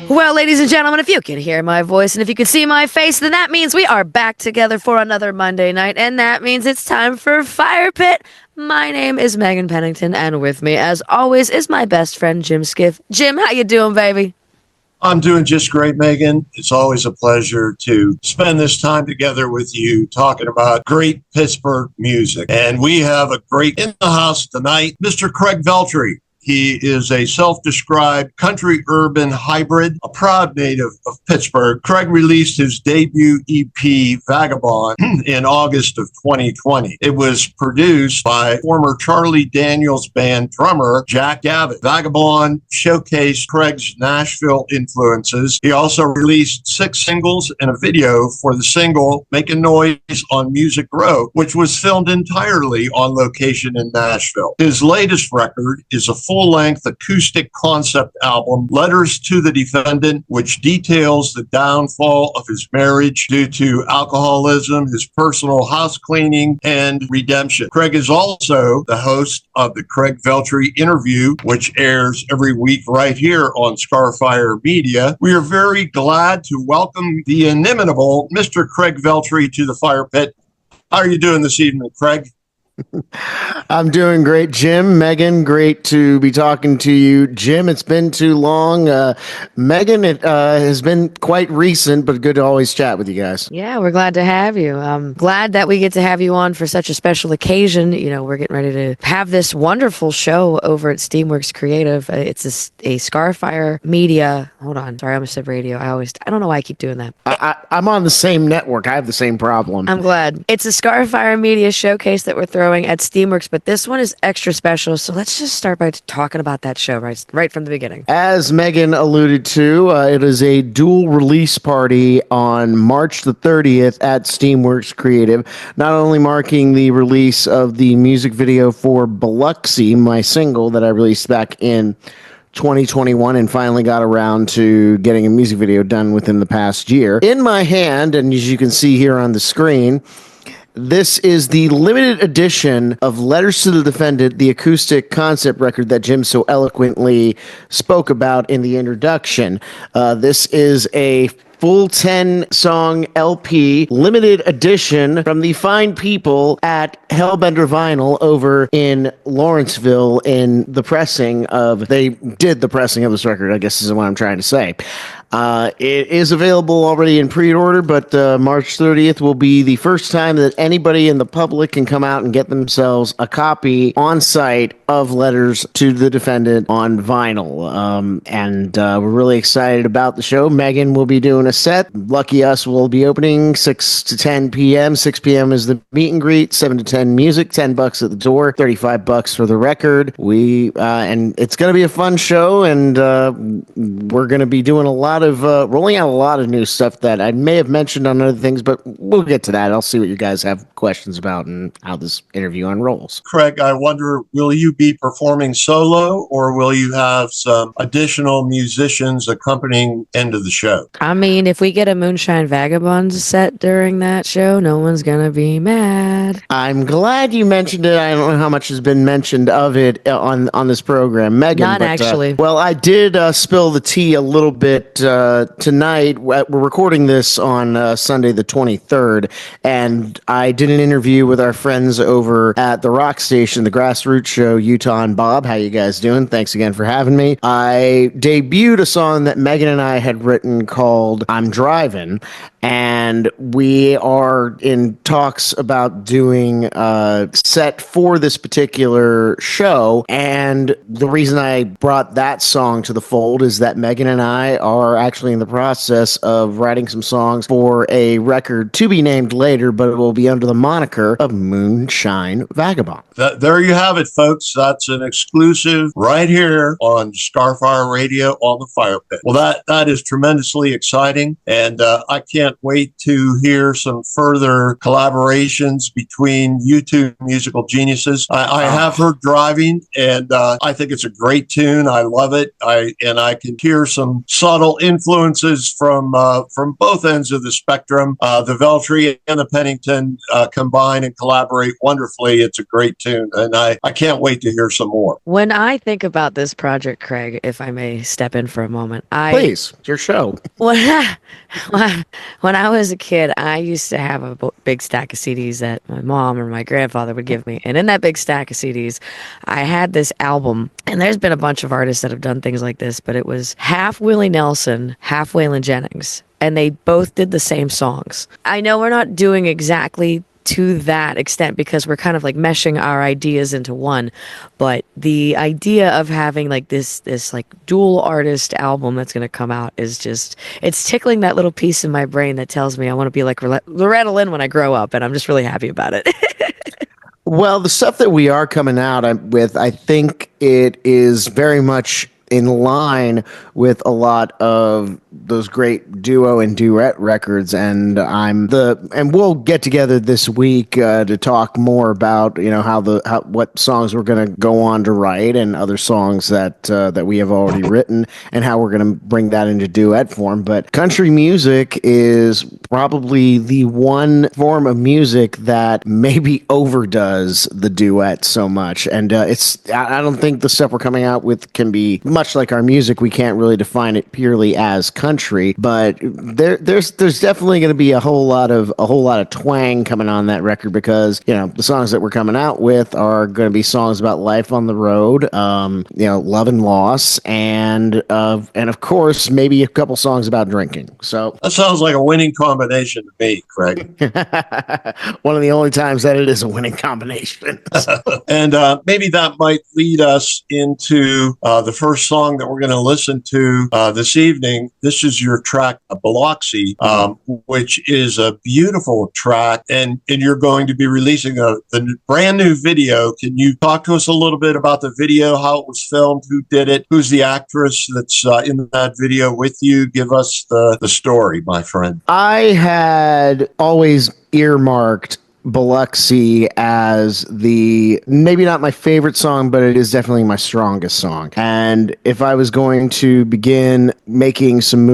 Well, ladies and gentlemen, if you can hear my voice and if you can see my face, then that means we are back together for another Monday night, and that means it's time for Fire Pit. My name is Megan Pennington, and with me, as always, is my best friend, Jim Skiff. Jim, how you doing, baby? I'm doing just great, Megan. It's always a pleasure to spend this time together with you talking about great Pittsburgh music. And we have a great in the house tonight, Mr. Craig Veltri. He is a self-described country-urban hybrid, a proud native of Pittsburgh. Craig released his debut EP, Vagabond, in August of 2020. It was produced by former Charlie Daniels Band drummer Jack Gavitt. Vagabond showcased Craig's Nashville influences. He also released 6 singles and a video for the single Making Noise on Music Row, which was filmed entirely on location in Nashville. His latest record is a full-length acoustic concept album, Letters to the Defendant, which details the downfall of his marriage due to alcoholism, his personal house cleaning, and redemption. Craig is also the host of the Craig Veltri Interview, which airs every week right here on Scarfire Media. We are very glad to welcome the inimitable Mr. Craig Veltri to the Fire Pit. How are you doing this evening, Craig? I'm doing great, Jim. Megan, great to be talking to you. Jim, it's been too long. Megan, it has been quite recent, but good to always chat with you guys. Yeah, we're glad to have you. I'm glad that we get to have you on for such a special occasion. You know, we're getting ready to have this wonderful show over at Steamworks Creative. It's a Scarfire Media. Hold on. Sorry, I almost said radio. I don't know why I keep doing that. I'm on the same network. I have the same problem. I'm glad. It's a Scarfire Media showcase that we're throwing at Steamworks, but this one is extra special. So let's just start by talking about that show right from the beginning. As Megan alluded to, it is a dual release party on March the 30th at Steamworks Creative, not only marking the release of the music video for Biloxi, my single that I released back in 2021 and finally got around to getting a music video done within the past year. In my hand, and as you can see here on the screen, this is the limited edition of Letters to the Defendant, the acoustic concept record that Jim so eloquently spoke about in the introduction. This is a full 10-song LP, limited edition from the fine people at Hellbender Vinyl over in Lawrenceville they did the pressing of this record, I guess is what I'm trying to say. It is available already in pre-order, but March 30th will be the first time that anybody in the public can come out and get themselves a copy on site of Letters to the Defendant on vinyl. And we're really excited about the show. Megan will be doing a set. Lucky Us will be opening 6 to 10 p.m. 6 p.m. is the meet and greet, 7 to 10 music, $10 at the door, $35 for the record. And it's going to be a fun show, and we're going to be doing rolling out a lot of new stuff that I may have mentioned on other things, but we'll get to that. I'll see what you guys have questions about and how this interview unrolls. Craig, I wonder, will you be performing solo, or will you have some additional musicians accompanying end of the show? I mean, if we get a Moonshine Vagabond set during that show, no one's gonna be mad. I'm glad you mentioned it. I don't know how much has been mentioned of it on this program, Megan. Not actually. Well, I did spill the tea a little bit tonight. We're recording this on Sunday the 23rd, and I did an interview with our friends over at the rock station, the Grassroots Show, Utah and Bob. How you guys doing? Thanks again for having me. I debuted a song that Megan and I had written called I'm Driving, and we are in talks about doing a set for this particular show. And the reason I brought that song to the fold is that Megan and I are actually in the process of writing some songs for a record to be named later, but it will be under the moniker of Moonshine Vagabond. There you have it, folks. That's an exclusive right here on Starfire Radio on the Fire Pit. Well, that is tremendously exciting, and I can't wait to hear some further collaborations between you two musical geniuses. I have heard Driving, and I think it's a great tune. I love it. I can hear some subtle influences from both ends of the spectrum. The Veltri and the Pennington combine and collaborate wonderfully. It's a great tune, and I can't wait to hear some more. When I think about this project, Craig, if I may step in for a moment, Please, it's your show. When I was a kid, I used to have a big stack of CDs that my mom or my grandfather would give me. And in that big stack of CDs, I had this album. And there's been a bunch of artists that have done things like this, but it was half Willie Nelson, half Waylon Jennings. And they both did the same songs. I know we're not doing exactly to that extent because we're kind of like meshing our ideas into one, but the idea of having like this like dual artist album that's going to come out is just, it's tickling that little piece in my brain that tells me I want to be like Loretta Lynn when I grow up, and I'm just really happy about it. Well, the stuff that we are coming out with, I think it is very much in line with a lot of those great duo and duet records, and we'll get together this week to talk more about what songs we're going to go on to write and other songs that we have already written and how we're going to bring that into duet form. But country music is probably the one form of music that maybe overdoes the duet so much, and I don't think the stuff we're coming out with can be much like our music. We can't really define it purely as country, but there's definitely going to be a whole lot of twang coming on that record because the songs that we're coming out with are going to be songs about life on the road, love and loss, and of course maybe a couple songs about drinking. So that sounds like a winning combination to me, Craig. One of the only times that it is a winning combination. And maybe that might lead us into the first song that we're going to listen to this evening. This is your track, Biloxi, which is a beautiful track, and you're going to be releasing the brand new video. Can you talk to us a little bit about the video, how it was filmed, who did it, who's the actress that's in that video with you? Give us the story, my friend. I had always earmarked Biloxi as maybe not my favorite song, but it is definitely my strongest song. And if I was going to begin making some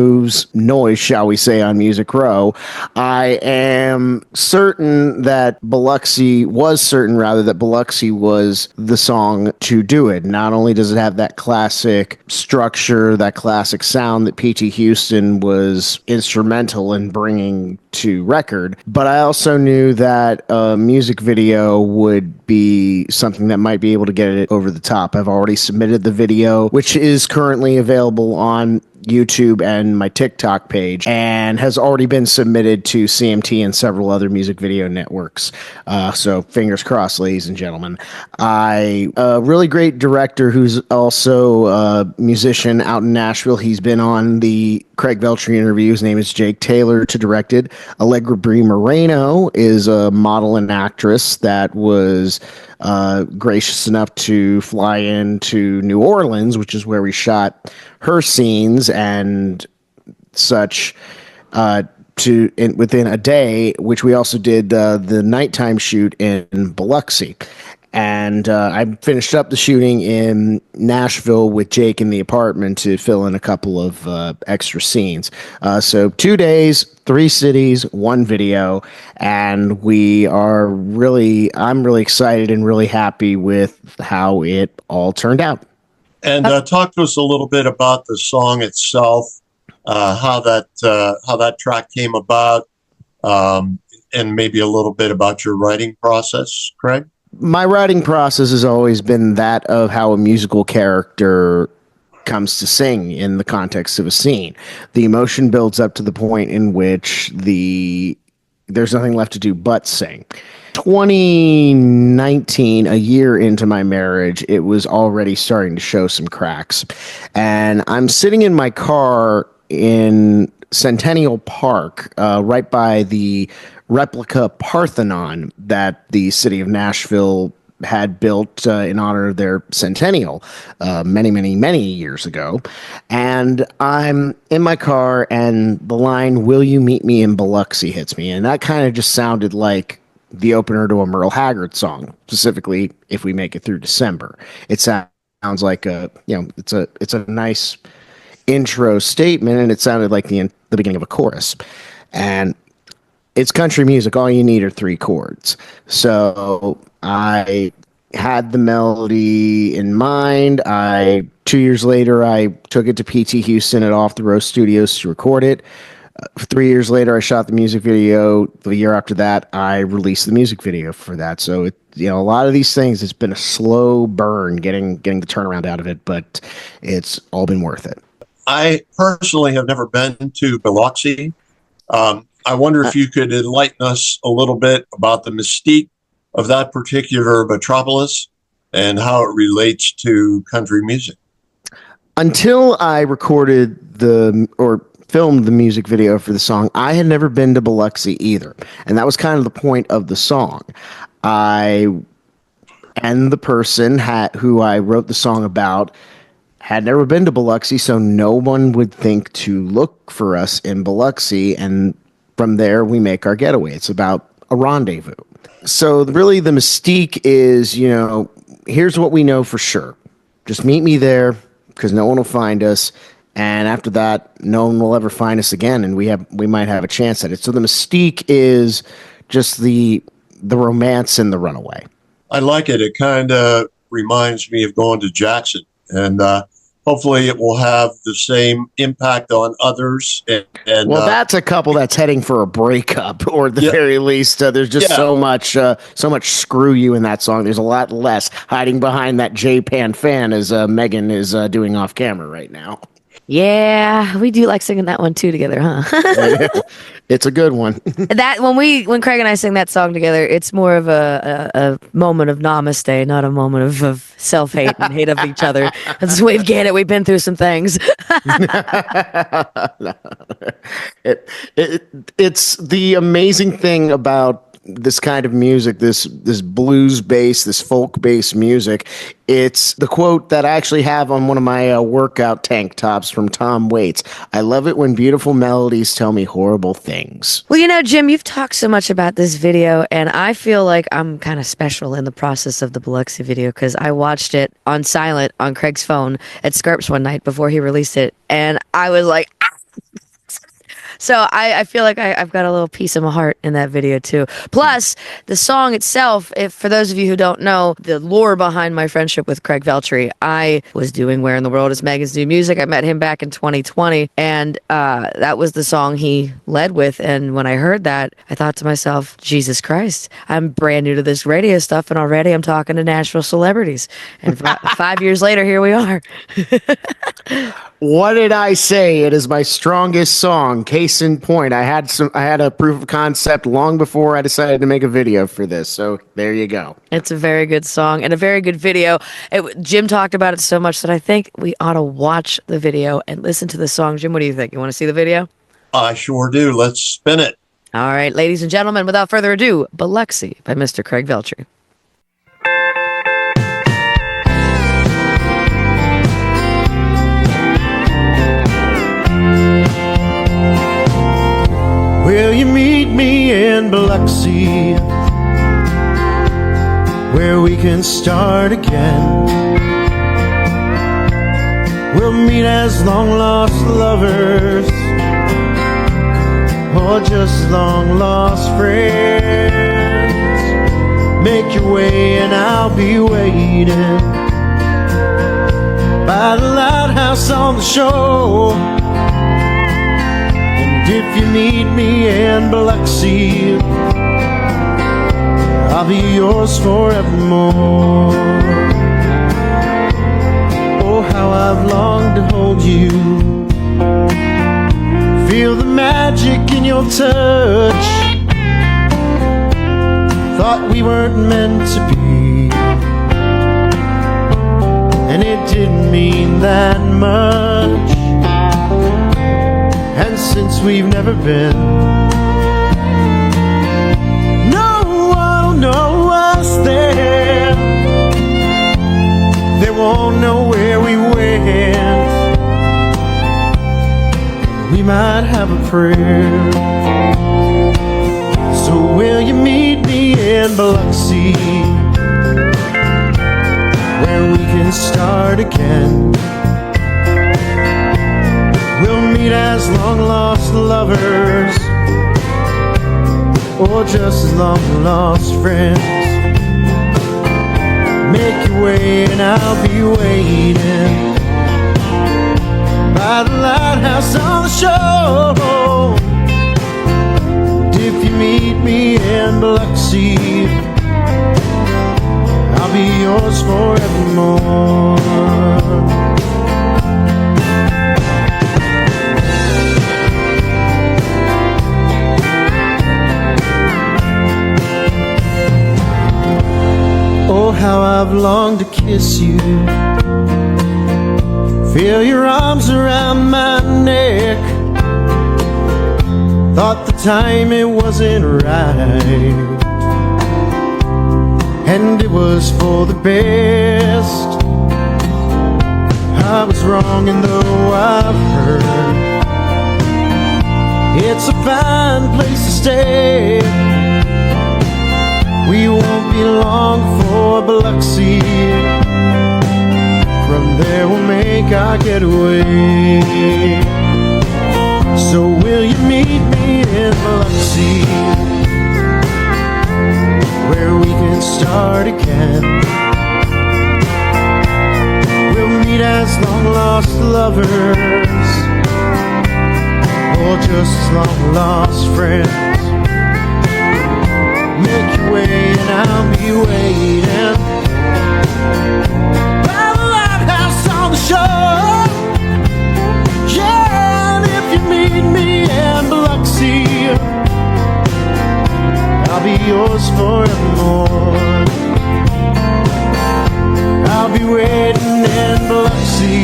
noise, shall we say, on Music Row, I am certain that Biloxi was the song to do it. Not only does it have that classic structure, that classic sound that P.T. Houston was instrumental in bringing to record, but I also knew that a music video would be something that might be able to get it over the top. I've already submitted the video, which is currently available on YouTube and my TikTok page, and has already been submitted to CMT and several other music video networks. So fingers crossed, ladies and gentlemen. A really great director who's also a musician out in Nashville. He's been on the Craig Veltri Interview. His name is Jake Taylor to direct it. Allegra Brie Moreno is a model and actress that was gracious enough to fly into New Orleans, which is where we shot her scenes and such, within a day, which we also did the nighttime shoot in Biloxi. And I finished up the shooting in Nashville with Jake in the apartment to fill in a couple of extra scenes. So 2 days, 3 cities, 1 video, and I'm really excited and really happy with how it all turned out. And talk to us a little bit about the song itself, how that track came about, and maybe a little bit about your writing process, Craig. My writing process has always been that of how a musical character comes to sing in the context of a scene. The emotion builds up to the point in which there's nothing left to do but sing. 2019, a year into my marriage, it was already starting to show some cracks. And I'm sitting in my car in Centennial Park, right by the replica Parthenon that the city of Nashville had built in honor of their centennial many, many, many years ago. And I'm in my car, and the line, "Will you meet me in Biloxi?" hits me. And that kind of just sounded like the opener to a Merle Haggard song, specifically "If We Make It Through December." It sounds like it's a nice intro statement, and it sounded like the beginning of a chorus. And it's country music. All you need are 3 chords. So I had the melody in mind. 2 years later, I took it to PT Houston at Off the Roast Studios to record it. 3 years later, I shot the music video. The year after that, I released the music video for that. So a lot of these things, it's been a slow burn getting the turnaround out of it, but it's all been worth it. I personally have never been to Biloxi. I wonder if you could enlighten us a little bit about the mystique of that particular metropolis and how it relates to country music. Until I recorded filmed the music video for the song, I had never been to Biloxi either. And that was kind of the point of the song. I and the person who I wrote the song about had never been to Biloxi, so no one would think to look for us in Biloxi, and from there we make our getaway. It's about a rendezvous. So really the mystique is, here's what we know for sure. Just meet me there, because no one will find us, and after that, no one will ever find us again, and we might have a chance at it. So the mystique is just the romance in the runaway. I like it. It kind of reminds me of going to Jackson, and hopefully it will have the same impact on others. And that's a couple that's heading for a breakup, or at the very least, there's just so much screw you in that song. There's a lot less hiding behind that J-Pan fan, as Megan is doing off camera right now. Yeah, we do like singing that one too together, huh? It's a good one. That when Craig and I sing that song together, it's more of a moment of namaste, not a moment of self-hate and hate of each other. We get it. We've been through some things. It's the amazing thing about this kind of music, this blues-based, this folk-based music. It's the quote that I actually have on one of my workout tank tops from Tom Waits. "I love it when beautiful melodies tell me horrible things." Well, Jim, you've talked so much about this video, and I feel like I'm kind of special in the process of the Biloxi video, because I watched it on silent on Craig's phone at Skirps one night before he released it, and I was like, ah! So I feel like I've got a little piece of my heart in that video too. Plus, the song itself, for those of you who don't know, the lore behind my friendship with Craig Veltri, I was doing Where in the World is Megan's New Music. I met him back in 2020, and that was the song he led with. And when I heard that, I thought to myself, Jesus Christ, I'm brand new to this radio stuff, and already I'm talking to Nashville celebrities. And 5 years later, here we are. What did I say? It is my strongest song. Case in point, I had a proof of concept long before I decided to make a video for this. So there you go. It's a very good song and a very good video. Jim talked about it so much that I think we ought to watch the video and listen to the song. Jim, what do you think? You want to see the video? I sure do. Let's spin it. All right, ladies and gentlemen, without further ado, Biloxi by Mr. Craig Veltri. Will you meet me in Biloxi, where we can start again? We'll meet as long-lost lovers, or just long-lost friends. Make your way and I'll be waiting by the lighthouse on the shore. If you need me in Biloxi, I'll be yours forevermore. Oh, how I've longed to hold you, feel the magic in your touch. Thought we weren't meant to be, and it didn't mean that much. we've never been. No one will know us there. They won't know where we went. We might have a prayer. So will you meet me in Biloxi, where we can start again? We'll meet as long-lost lovers, or just as long-lost friends. Make your way and I'll be waiting by the lighthouse on the shore. And if you meet me in Biloxi, I'll be yours forevermore. Oh, how I've longed to kiss you, feel your arms around my neck. Thought the time it wasn't right, and it was for the best. I was wrong, and though I've heard it's a fine place to stay, we won't be long for Biloxi. From there we'll make our getaway. So will you meet me in Biloxi, where we can start again? We'll meet as long-lost lovers, or just as long-lost friends. Make your way and I'll be waiting by the lighthouse on the shore. Yeah, and if you meet me in Biloxi, I'll be yours forevermore. I'll be waiting in Biloxi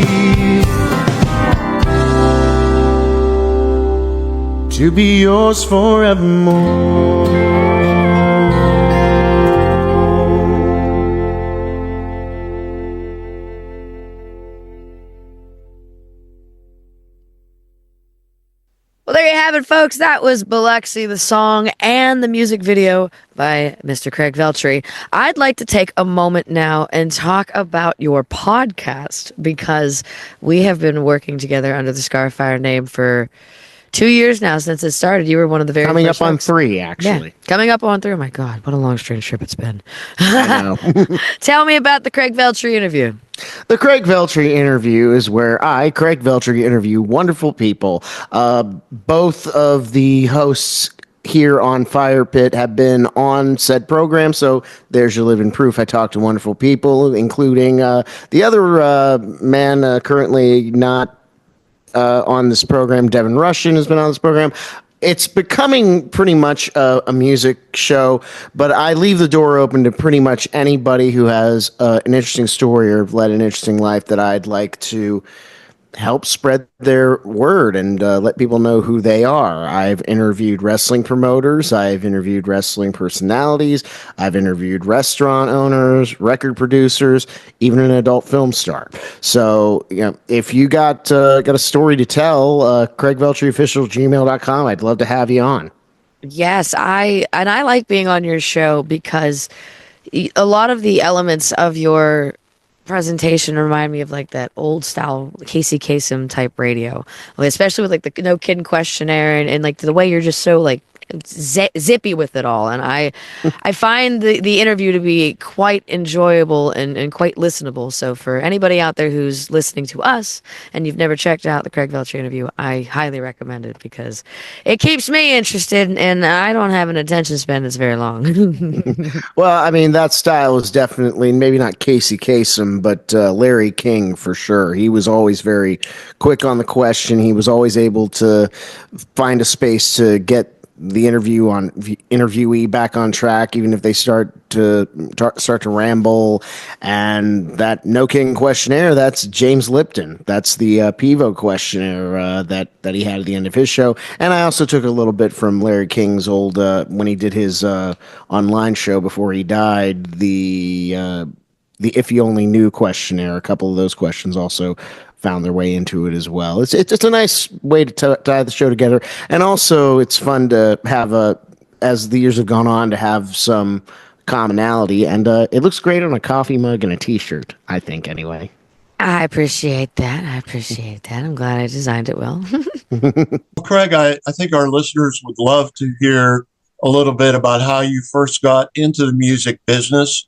to be yours forevermore. Well, there you have it, folks. That was Biloxi, the song and the music video by Mr. Craig Veltri. I'd like to take a moment now and talk about your podcast, because we have been working together under the Scarfire name for 2 years now since it started. You were one of the very coming first up on folks. 3, actually. Yeah, coming up on 3. Oh my God, what a long, strange trip it's been. I know. Tell me about the Craig Veltri Interview. The Craig Veltri Interview is where I, Craig Veltri, interview wonderful people. Both of the hosts here on Fire Pit have been on said program, so there's your living proof. I talk to wonderful people, including the other man currently not on this program. Devin Russian has been on this program. It's becoming pretty much a music show, but I leave the door open to pretty much anybody who has an interesting story or led an interesting life that I'd like to help spread their word and let people know who they are. I've interviewed wrestling promoters. I've interviewed wrestling personalities. I've interviewed restaurant owners, record producers, even an adult film star. So, you know, if you got a story to tell, CraigVeltriOfficial@gmail.com. I'd love to have you on. Yes, I like being on your show because a lot of the elements of your presentation remind me of like that old style Casey Kasem type radio, like, especially with like the no kidding questionnaire and like the way you're just so like zippy with it all. And I find the interview to be quite enjoyable and quite listenable. So for anybody out there who's listening to us and you've never checked out the Craig Veltri Interview, I highly recommend it because it keeps me interested and I don't have an attention span that's very long. Well, I mean, that style is definitely maybe not Casey Kasem, but Larry King for sure. He was always very quick on the question. He was always able to find a space to get the interviewee back on track, even if they start to ramble. And that No King questionnaire, that's James Lipton. That's the Pivo questionnaire that he had at the end of his show. And I also took a little bit from Larry King's old when he did his online show before he died. The If You Only Knew questionnaire. A couple of those questions also found their way into it as well. It's a nice way to tie the show together, and also it's fun to have as the years have gone on, to have some commonality, and it looks great on a coffee mug and a T-shirt, I think, anyway. I appreciate that. I'm glad I designed it well. Well, Craig, I think our listeners would love to hear a little bit about how you first got into the music business.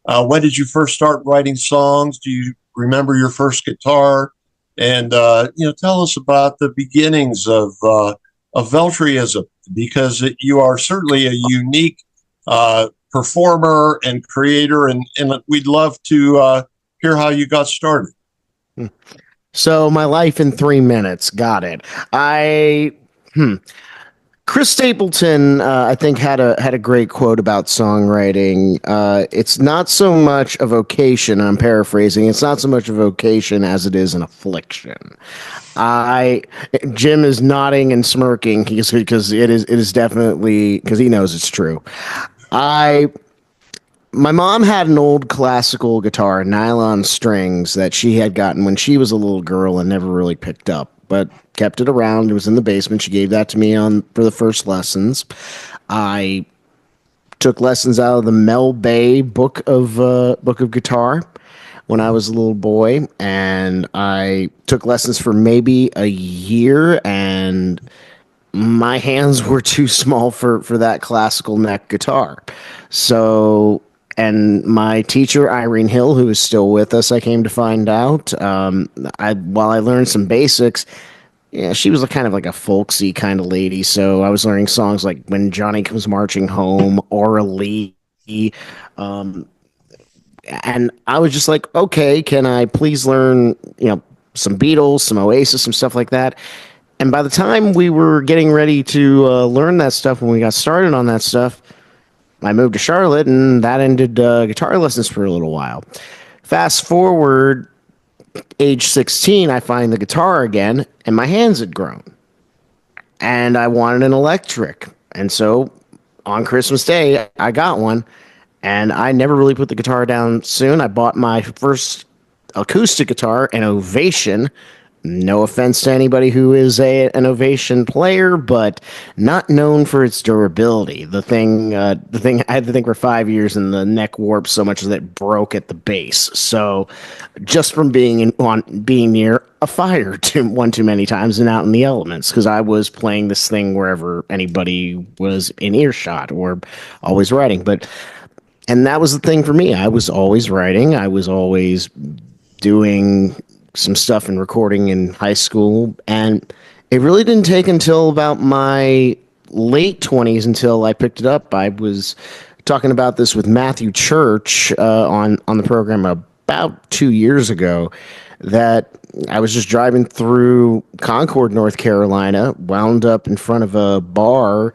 When did you first start writing songs? Do you remember your first guitar? And tell us about the beginnings of Veltriism, because you are certainly a unique performer and creator, and we'd love to hear how you got started. So, my life in 3 minutes. Got it. Chris Stapleton, I think, had a great quote about songwriting. It's not so much a vocation. I'm paraphrasing. It's not so much a vocation as it is an affliction. Jim is nodding and smirking because it is definitely, because he knows it's true. My mom had an old classical guitar, nylon strings, that she had gotten when she was a little girl and never really picked up, but kept it around. It was in the basement. She gave that to me for the first lessons. I took lessons out of the Mel Bay book of guitar when I was a little boy, and I took lessons for maybe a year, and my hands were too small for that classical neck guitar. So, and my teacher, Irene Hill, who is still with us, I came to find out, while I learned some basics, yeah, she was kind of like a folksy kind of lady. So I was learning songs like When Johnny Comes Marching Home, Orally. And I was just like, okay, can I please learn, some Beatles, some Oasis, some stuff like that. And by the time we were getting ready to learn that stuff, when we got started on that stuff, I moved to Charlotte, and that ended guitar lessons for a little while. Fast forward, age 16, I find the guitar again, and my hands had grown. And I wanted an electric. And so on Christmas Day, I got one, and I never really put the guitar down soon. I bought my first acoustic guitar, an Ovation. No offense to anybody who is an Ovation player, but not known for its durability. The thing I had the thing for 5 years, and the neck warped so much that it broke at the base. So, just from being near a fire one too many times and out in the elements, because I was playing this thing wherever anybody was in earshot, or always writing. And that was the thing for me. I was always writing. I was always doing some stuff and recording in high school, and it really didn't take until about my late 20s until I picked it up. I was talking about this with Matthew Church on the program about 2 years ago, that I was just driving through Concord, North Carolina, wound up in front of a bar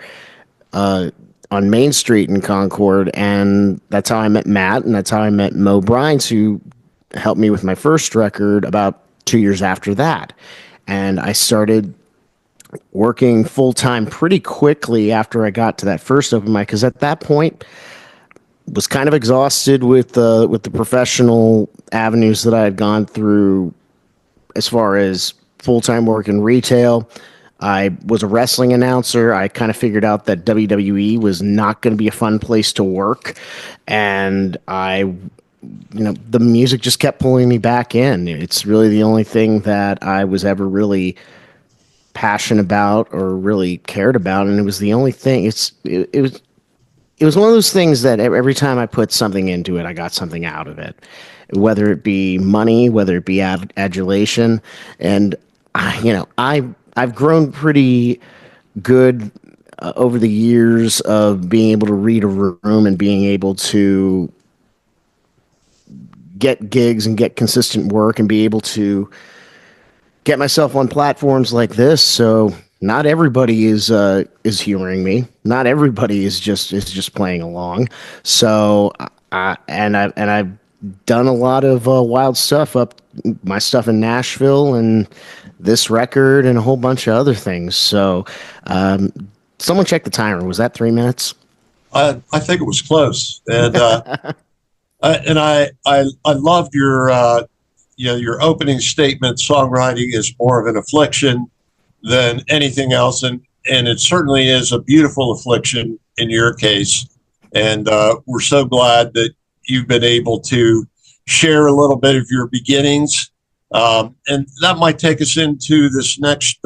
on Main Street in Concord, and that's how I met Matt, and that's how I met Mo Brines, who helped me with my first record about 2 years after that. And I started working full-time pretty quickly after I got to that first open mic, because at that point was kind of exhausted with the professional avenues that I had gone through as far as full-time work in retail. I was a wrestling announcer. I kind of figured out that WWE was not going to be a fun place to work, and the music just kept pulling me back in. It's really the only thing that I was ever really passionate about or really cared about, and it was the only thing. It was one of those things that every time I put something into it, I got something out of it, whether it be money, whether it be adulation, and I've grown pretty good over the years of being able to read a room and being able to get gigs and get consistent work and be able to get myself on platforms like this. So not everybody is hearing me. Not everybody is just playing along. So, I've done a lot of wild stuff up my stuff in Nashville and this record and a whole bunch of other things. So, someone check the timer. Was that 3 minutes? I think it was close, and I loved your opening statement. Songwriting is more of an affliction than anything else, and it certainly is a beautiful affliction in your case. And we're so glad that you've been able to share a little bit of your beginnings, and that might take us into this next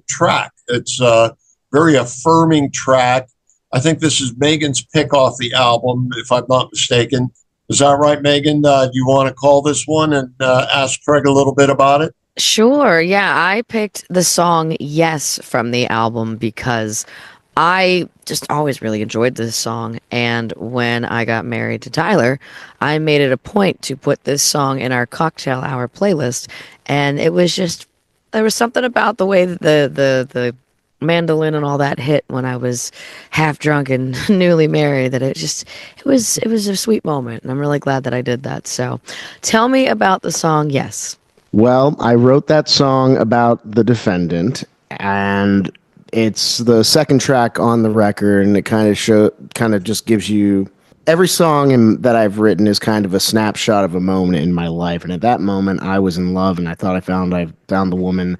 track. It's a very affirming track. I think this is Megan's pick off the album, if I'm not mistaken. Is that right, Megan? Do you want to call this one and ask Craig a little bit about it? Sure. Yeah, I picked the song Yes from the album because I just always really enjoyed this song. And when I got married to Tyler, I made it a point to put this song in our cocktail hour playlist. And it was just, there was something about the way that the mandolin and all that hit when I was half drunk and newly married that it was a sweet moment, and I'm really glad that I did that. So tell me about the song Yes. Well, I wrote that song about The Defendant, and it's the second track on the record, and it kind of just gives you every song that I've written is kind of a snapshot of a moment in my life, and at that moment I was in love, and I thought I found the woman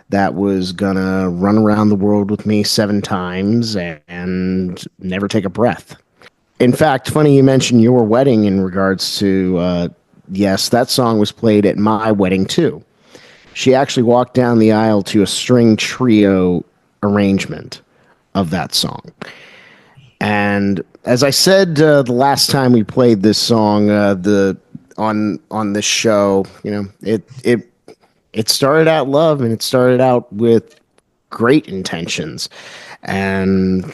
that was gonna run around the world with me 7 times and never take a breath. In fact, funny you mentioned your wedding in regards to Yes, that song was played at my wedding too. She actually walked down the aisle to a string trio arrangement of that song. And as I said the last time we played this song on this show, it started out love, and it started out with great intentions. And,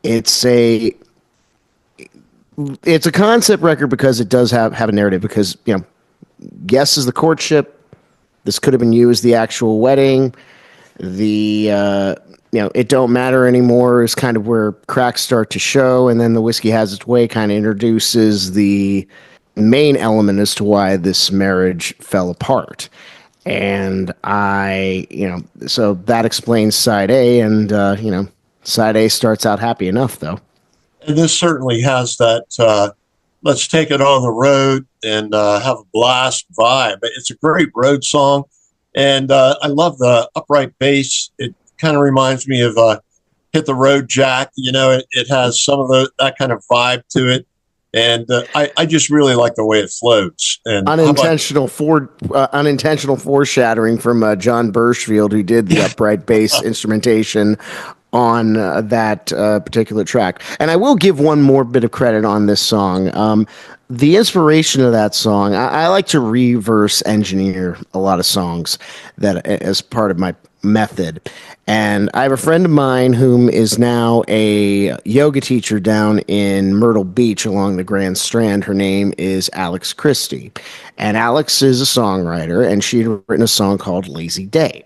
it's a concept record because it does have a narrative, because, Yes is the courtship. This Could Have Been You is the actual wedding. It Don't Matter Anymore is kind of where cracks start to show. And then The Whiskey Has Its Way kind of introduces the main element as to why this marriage fell apart. And so that explains side A, and side A starts out happy enough, though. And this certainly has that let's take it on the road and have a blast vibe. It's a great road song, and I love the upright bass. It kind of reminds me of Hit the Road Jack. It has some of that kind of vibe to it. And I just really like the way it floats. And unintentional foreshadowing from John Birchfield, who did the upright bass instrumentation on that particular track. And I will give one more bit of credit on this song. The inspiration of that song, I like to reverse engineer a lot of songs that as part of my method. And I have a friend of mine whom is now a yoga teacher down in Myrtle Beach along the Grand Strand. Her name is Alex Christie. And Alex is a songwriter, and she had written a song called Lazy Day.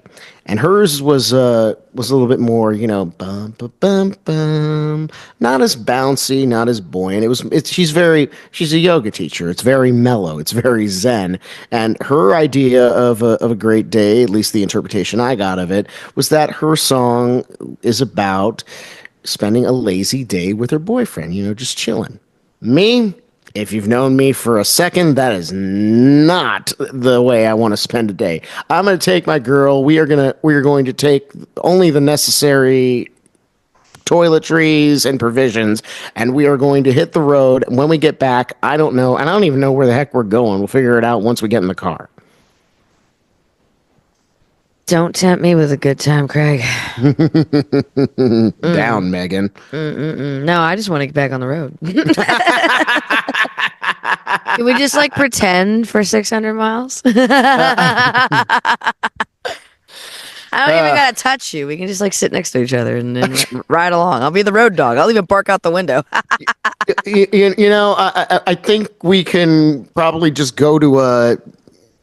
And hers was a little bit more, bum, bum, bum, bum, not as bouncy, not as buoyant. She's a yoga teacher. It's very mellow. It's very zen. And her idea of a great day, at least the interpretation I got of it, was that her song is about spending a lazy day with her boyfriend, just chilling. Me, if you've known me for a second, that is not the way I want to spend a day. I'm going to take my girl. We are going to take only the necessary toiletries and provisions, and we are going to hit the road. And when we get back, I don't know, and I don't even know where the heck we're going. We'll figure it out once we get in the car. Don't tempt me with a good time, Craig. Down, Megan. No, I just want to get back on the road. Can we just pretend for 600 miles? I don't even gotta touch you. We can just sit next to each other and ride along. I'll be the road dog. I'll even bark out the window. I think we can probably just go to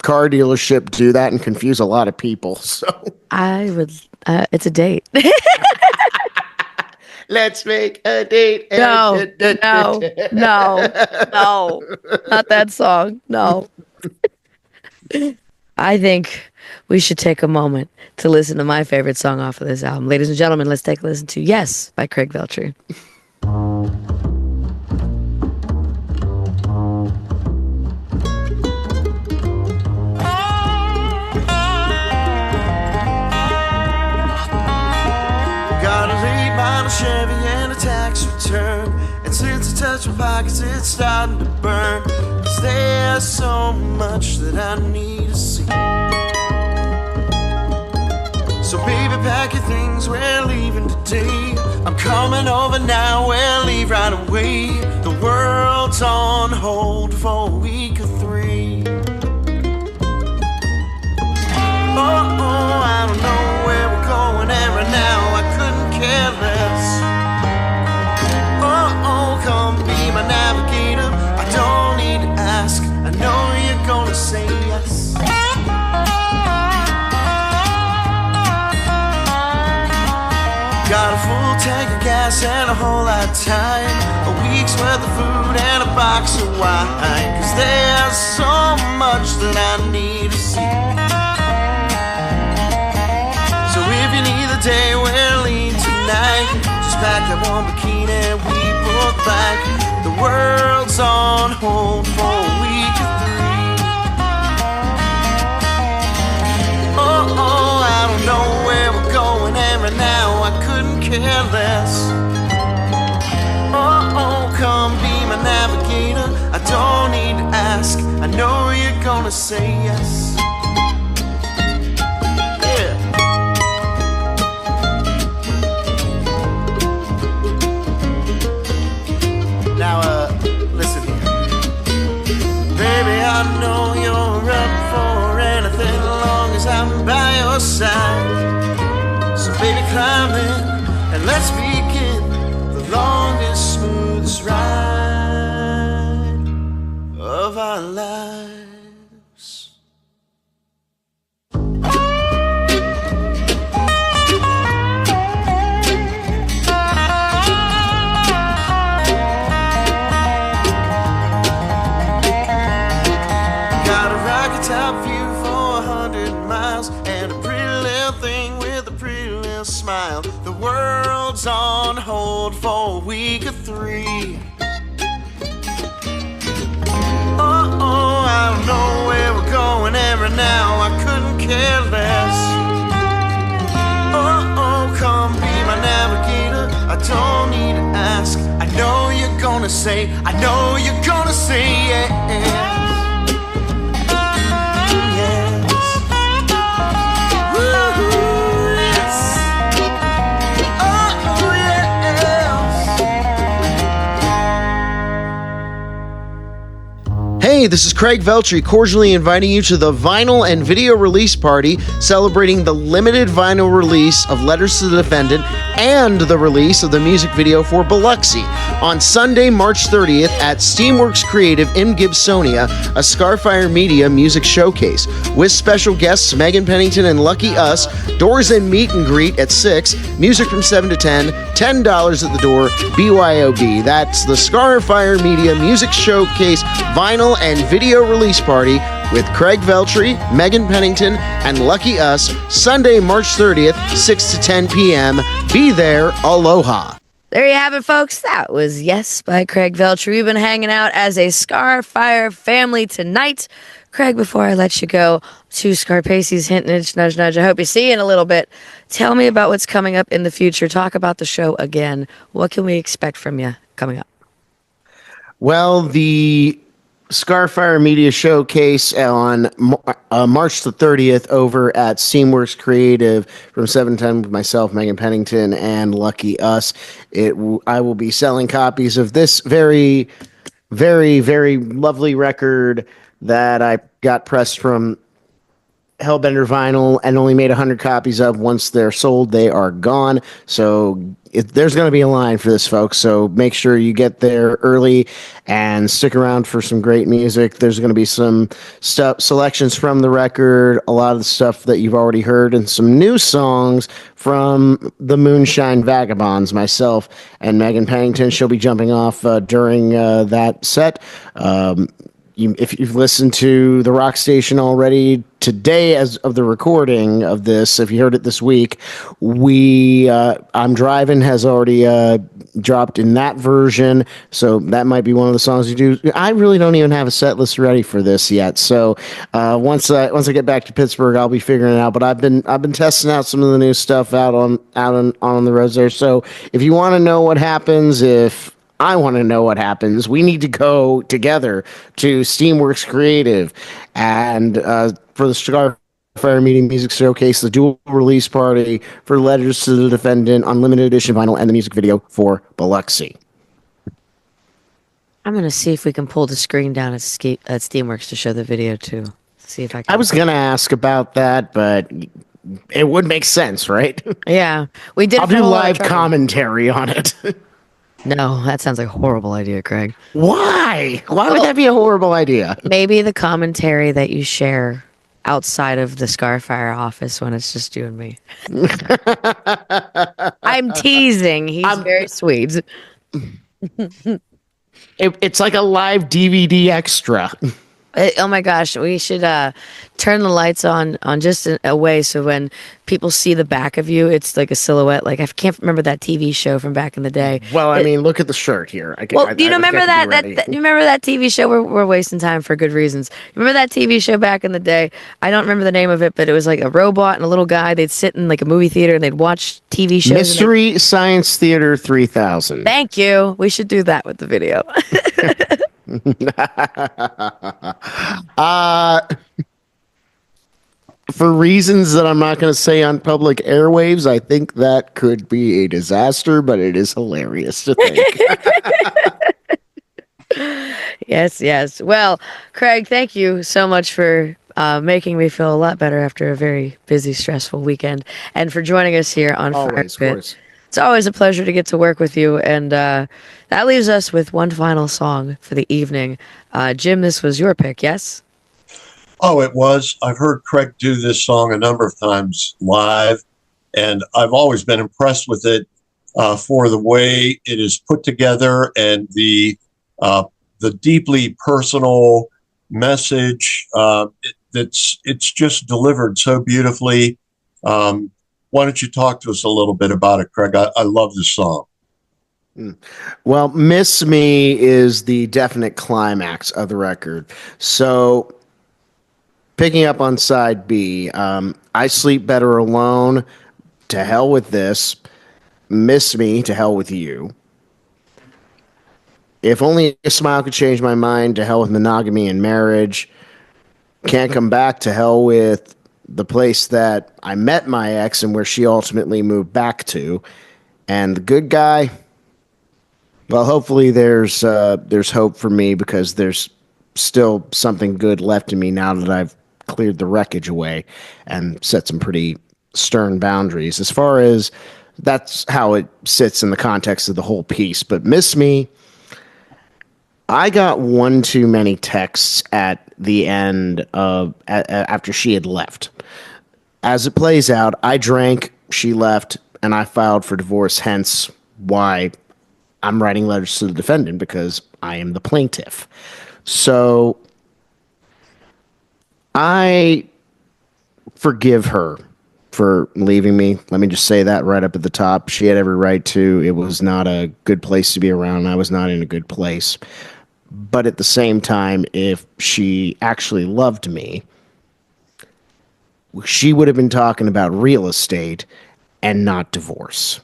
car dealership do that and confuse a lot of people. So I would. It's a date. let's make a date. No, no, not that song. No. I think we should take a moment to listen to my favorite song off of this album. Ladies and gentlemen, let's take a listen to Yes by Craig Veltri. Got a late model Chevy and a tax return, and since I touched my pockets it's starting to burn, 'cause there's so much that I need to see. So baby, pack your things, we're leaving today. I'm coming over now, we'll leave right away. The world's on hold for a week or 3. Oh, I don't know where we're going, and right now I couldn't care less. Oh, come be my navigator, I don't need to ask, I know you're gonna say yes. Got a full tank of gas and a whole lot of time, a week's worth of food and a box of wine, 'cause there's so much that I need to see. So if you need a day, we'll leave tonight. Just pack that one bikini we both like. The world's on hold for a week or 3. Oh, I don't know where we're going, and right now I couldn't care less. Oh, come be my navigator, I don't need to ask, I know you're gonna say yes. Yeah. Now, listen here. Baby, I know you're up for anything as long as I'm by your side. So baby, climb in and let's begin the longest, smoothest ride of our lives. Got a rocket top view for 100 miles and a pretty little thing with a pretty little smile. The world's on hold for a week or 3. Oh, I don't know where we're going, and right now I couldn't care less. Oh, come be my navigator, I don't need to ask, I know you're gonna say, I know you're gonna say yes. Hey, this is Craig Veltri cordially inviting you to the vinyl and video release party celebrating the limited vinyl release of Letters to the Defendant and the release of the music video for Biloxi on Sunday, March 30th at Steamworks Creative in Gibsonia, a Scarfire Media music showcase with special guests Megan Pennington and Lucky Us, doors and meet and greet at 6, music from 7 to 10, $10 at the door, BYOB. That's the Scarfire Media music showcase vinyl and video release party with Craig Veltri, Megan Pennington, and Lucky Us, Sunday, March 30th, 6 to 10 p.m. Be there, aloha. There you have it, folks. That was Yes by Craig Veltri. We've been hanging out as a Scarfire family tonight. Craig, before I let you go, to Scarpacey's hint, nudge, nudge, nudge. I hope you see you in a little bit. Tell me about what's coming up in the future. Talk about the show again. What can we expect from you coming up? Well, the Scarfire Media Showcase on March the 30th over at Steamworks Creative from 7 to 10 with myself, Megan Pennington, and Lucky Us. I will be selling copies of this very, very, very lovely record that I got pressed from Hellbender Vinyl and only made 100 copies of. Once they're sold, they are gone. So there's going to be a line for this, folks. So make sure you get there early and stick around for some great music. There's going to be some selections from the record, a lot of the stuff that you've already heard, and some new songs from the Moonshine Vagabonds. Myself and Megan Pennington, she'll be jumping off during that set. If you've listened to the rock station already today, as of the recording of this, if you heard it this week, I'm Driving has already dropped in that version, so that might be one of the songs you do. I really don't even have a set list ready for this yet, so once I get back to Pittsburgh, I'll be figuring it out. But I've been testing out some of the new stuff out on the roads there. So if you want to know what happens, if I want to know what happens, we need to go together to Steamworks Creative and for the Starfire Meeting Music Showcase, the dual release party for Letters to the Defendant on limited edition vinyl, and the music video for Biloxi. I'm going to see if we can pull the screen down at Steamworks to show the video too. See if I can. I was going to ask about that, but it would make sense, right? Yeah, we did. I'll do live commentary on it. No, that sounds like a horrible idea, Craig. Why? Why would that be a horrible idea? Maybe the commentary that you share outside of the Scarfire office when it's just you and me. I'm teasing. He's very sweet. It's like a live DVD extra. Oh my gosh, we should turn the lights on just a way so when people see the back of you, it's like a silhouette. Like I can't remember that TV show from back in the day. Well, I mean, look at the shirt here. Do you remember that you remember that TV show? We're wasting time for good reasons. Remember that TV show back in the day? I don't remember the name of it, but it was like a robot and a little guy. They'd sit in like a movie theater and they'd watch TV shows. Mystery Science Theater 3000. Thank you. We should do that with the video. For reasons that I'm not going to say on public airwaves, I think that could be a disaster, but it is hilarious to think. Yes. Well, Craig, thank you so much for making me feel a lot better after a very busy, stressful weekend, and for joining us here on FIREPITT. It's always a pleasure to get to work with you, and that leaves us with one final song for the evening. Jim, this was your pick, yes? Oh, it was. I've heard Craig do this song a number of times live, and I've always been impressed with it for the way it is put together and the deeply personal message. It's just delivered so beautifully. Why don't you talk to us a little bit about it, Craig? I love this song. Well, Miss Me is the definite climax of the record. So, picking up on side B, I Sleep Better Alone, to hell with this. Miss Me, to hell with you. If Only a Smile Could Change My Mind, to hell with monogamy and marriage. Can't Come Back, to hell with the place that I met my ex and where she ultimately moved back to. And The Good Guy, well, hopefully there's hope for me, because there's still something good left in me now that I've cleared the wreckage away and set some pretty stern boundaries. As far as that's how it sits in the context of the whole piece. But Miss Me, I got one too many texts at the end of after she had left. As it plays out, I drank, she left, and I filed for divorce, hence why I'm writing letters to the defendant, because I am the plaintiff. So I forgive her for leaving me. Let me just say that right up at the top. She had every right to. It was not a good place to be around. I was not in a good place. But at the same time, if she actually loved me, she would have been talking about real estate and not divorce.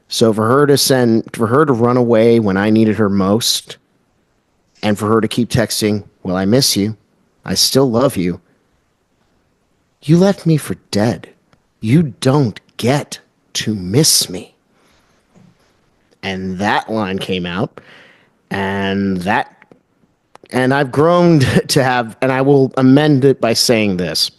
So for her to run away when I needed her most, and for her to keep texting, well, I miss you, I still love you, you left me for dead. You don't get to miss me. And that line came out, and I've grown to have, and I will amend it by saying this.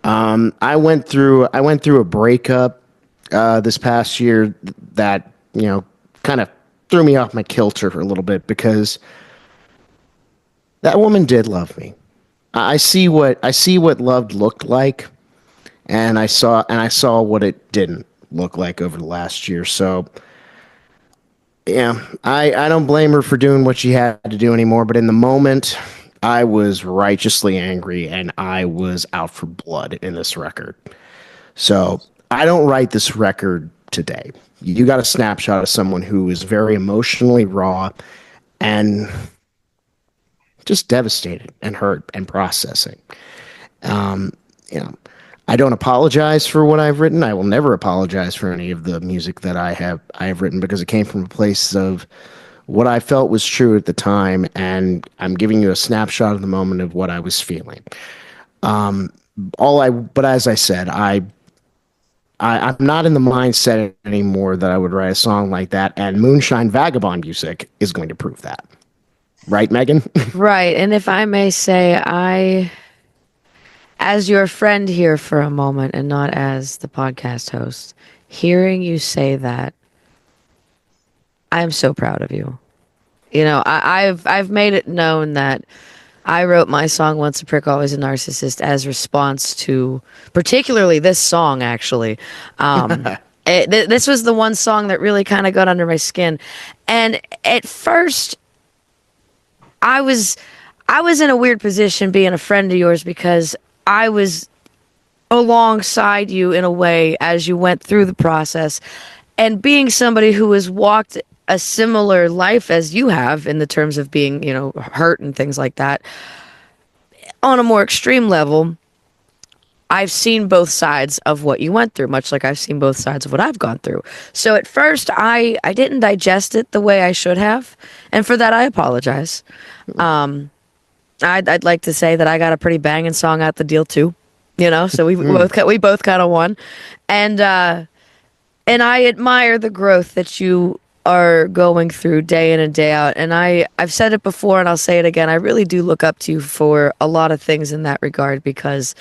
I went through a breakup this past year that kind of threw me off my kilter a little bit, because that woman did love me. I see what love looked like, and I saw what it didn't look like over the last year. So yeah, I don't blame her for doing what she had to do anymore, but in the moment, I was righteously angry, and I was out for blood in this record. So I don't write this record today. You got a snapshot of someone who is very emotionally raw and just devastated and hurt and processing. I don't apologize for what I've written. I will never apologize for any of the music that I have written, because it came from a place of what I felt was true at the time, and I'm giving you a snapshot of the moment of what I was feeling. But as I said, I'm not in the mindset anymore that I would write a song like that, and Moonshine Vagabond music is going to prove that. Right, Megan? Right. And if I may say, as your friend here for a moment and not as the podcast host, hearing you say that, I'm so proud of you. I've made it known that I wrote my song Once a Prick, Always a Narcissist as response to particularly this song, actually. This was the one song that really kind of got under my skin. And at first, I was in a weird position being a friend of yours, because I was alongside you in a way as you went through the process, and being somebody who has walked a similar life as you have in the terms of being, hurt and things like that. On a more extreme level, I've seen both sides of what you went through, much like I've seen both sides of what I've gone through. So at first, I didn't digest it the way I should have, and for that I apologize. I'd like to say that I got a pretty banging song out the deal too, so we both kind of won, and I admire the growth that you are going through day in and day out. And I've said it before, and I'll say it again. I really do look up to you for a lot of things in that regard, because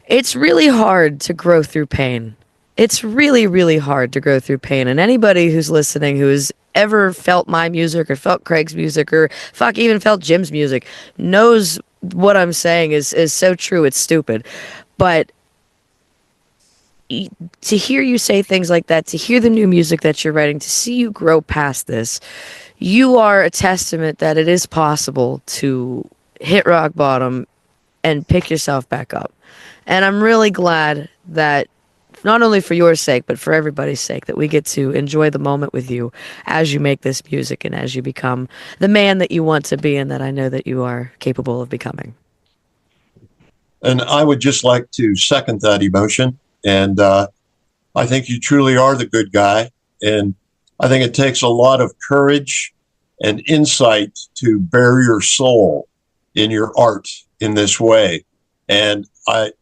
it's really hard to grow through pain. It's really, really hard to go through pain. And anybody who's listening who has ever felt my music or felt Craig's music or even felt Jim's music knows what I'm saying is so true. It's stupid. But to hear you say things like that, to hear the new music that you're writing, to see you grow past this, you are a testament that it is possible to hit rock bottom and pick yourself back up. And I'm really glad that, not only for your sake, but for everybody's sake, that we get to enjoy the moment with you as you make this music and as you become the man that you want to be and that I know that you are capable of becoming. And I would just like to second that emotion. And I think you truly are the good guy. And I think it takes a lot of courage and insight to bare your soul in your art in this way. And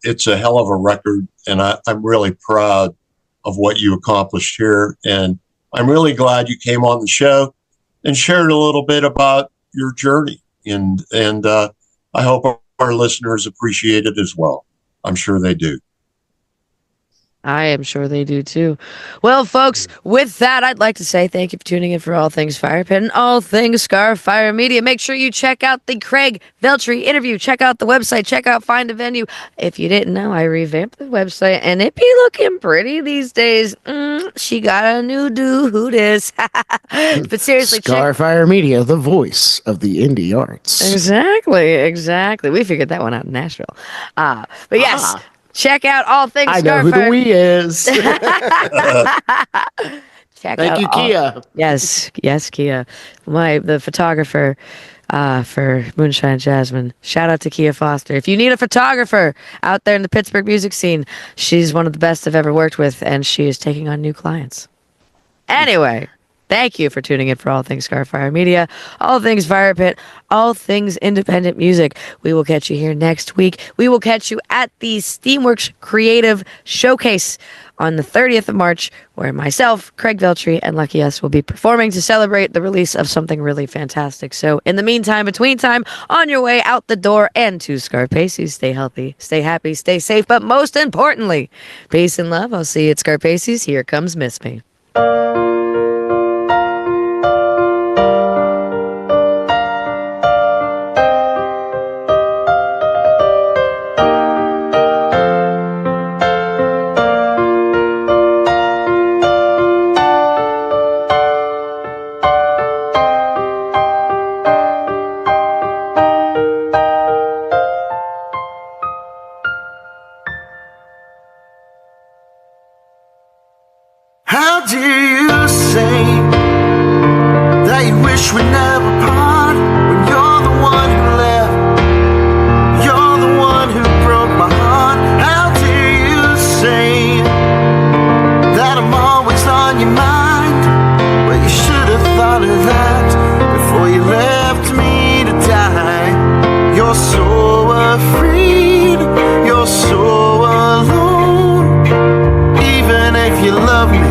it's a hell of a record. And I'm really proud of what you accomplished here. And I'm really glad you came on the show and shared a little bit about your journey. And I hope our listeners appreciate it as well. I'm sure they do. I am sure they do too. Well, folks, with that, I'd like to say thank you for tuning in for all things Fire Pit and all things Scarfire Media. Make sure you check out the Craig Veltri interview. Check out the website. Check out Find a Venue. If you didn't know, I revamped the website, and it be looking pretty these days. She got a new dude. But seriously, Scarfire Media, the voice of the indie arts. Exactly. We figured that one out in Nashville. But yes. Check out all things Scarfire. I know who the we is. Thank you, Kia. Yes, Kia. The photographer for Moonshine Jasmine. Shout out to Kia Foster. If you need a photographer out there in the Pittsburgh music scene, she's one of the best I've ever worked with, and she is taking on new clients. Anyway. Thank you for tuning in for all things Scarfire Media, all things Fire Pit, all things independent music. We will catch you here next week. We will catch you at the Steamworks Creative Showcase on the 30th of March, where myself, Craig Veltri, and Lucky S will be performing to celebrate the release of something really fantastic. So in the meantime, between time, on your way out the door and to Scarpaces, stay healthy, stay happy, stay safe, but most importantly, peace and love. I'll see you at Scarpaces. Here comes Miss Me. do you say that you wish we'd never part when you're the one who left? You're the one who broke my heart. How do you say that I'm always on your mind? Well, you should have thought of that before you left me to die. You're so afraid, you're so alone. Even if you love me,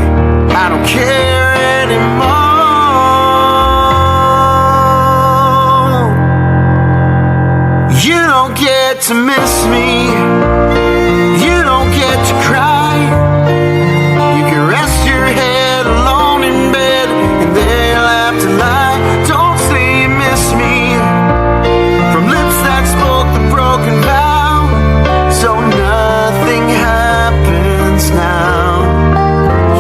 I don't care anymore. You don't get to miss me, you don't get to cry. You can rest your head alone in bed and they'll have to lie. Don't say you miss me from lips that spoke the broken vow, so nothing happens now.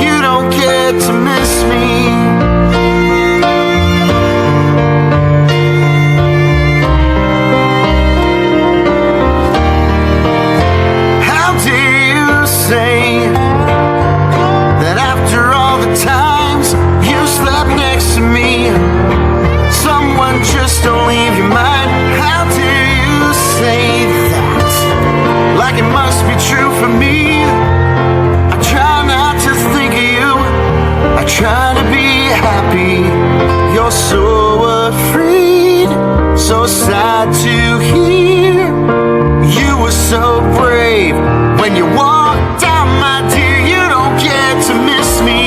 You don't get to miss me. How do you say that after all the times you slept next to me, someone just don't leave your mind? How do you say that like it must be true for me? I try not to think of you, I try to be happy. You're so afraid, so sad to hear. You were so brave when you walked out, my dear. You don't get to miss me,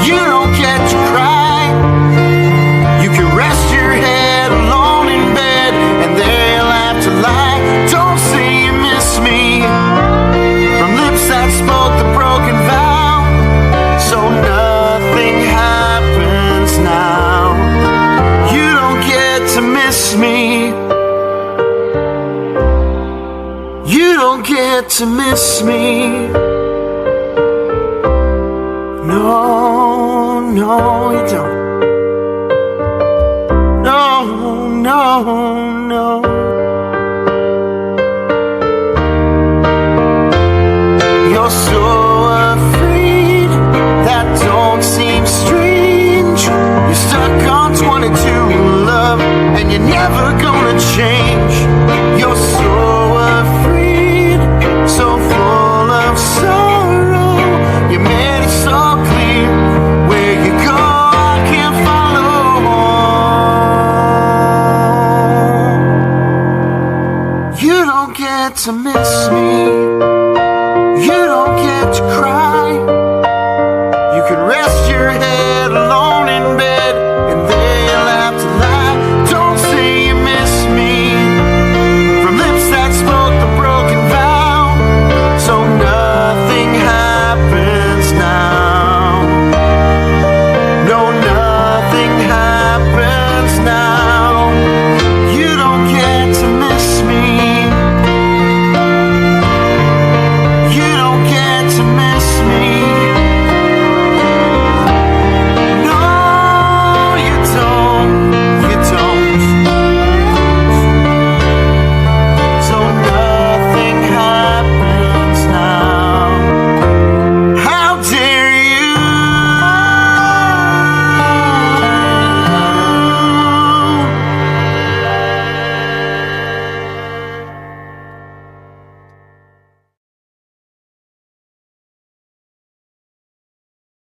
you don't get to cry. You can rest your head alone in bed and they'll have to lie. Don't say you miss me from lips that spoke the broken vow, so nothing happens now. You don't get to miss me, you don't get to miss me. No, no, you don't. No, no.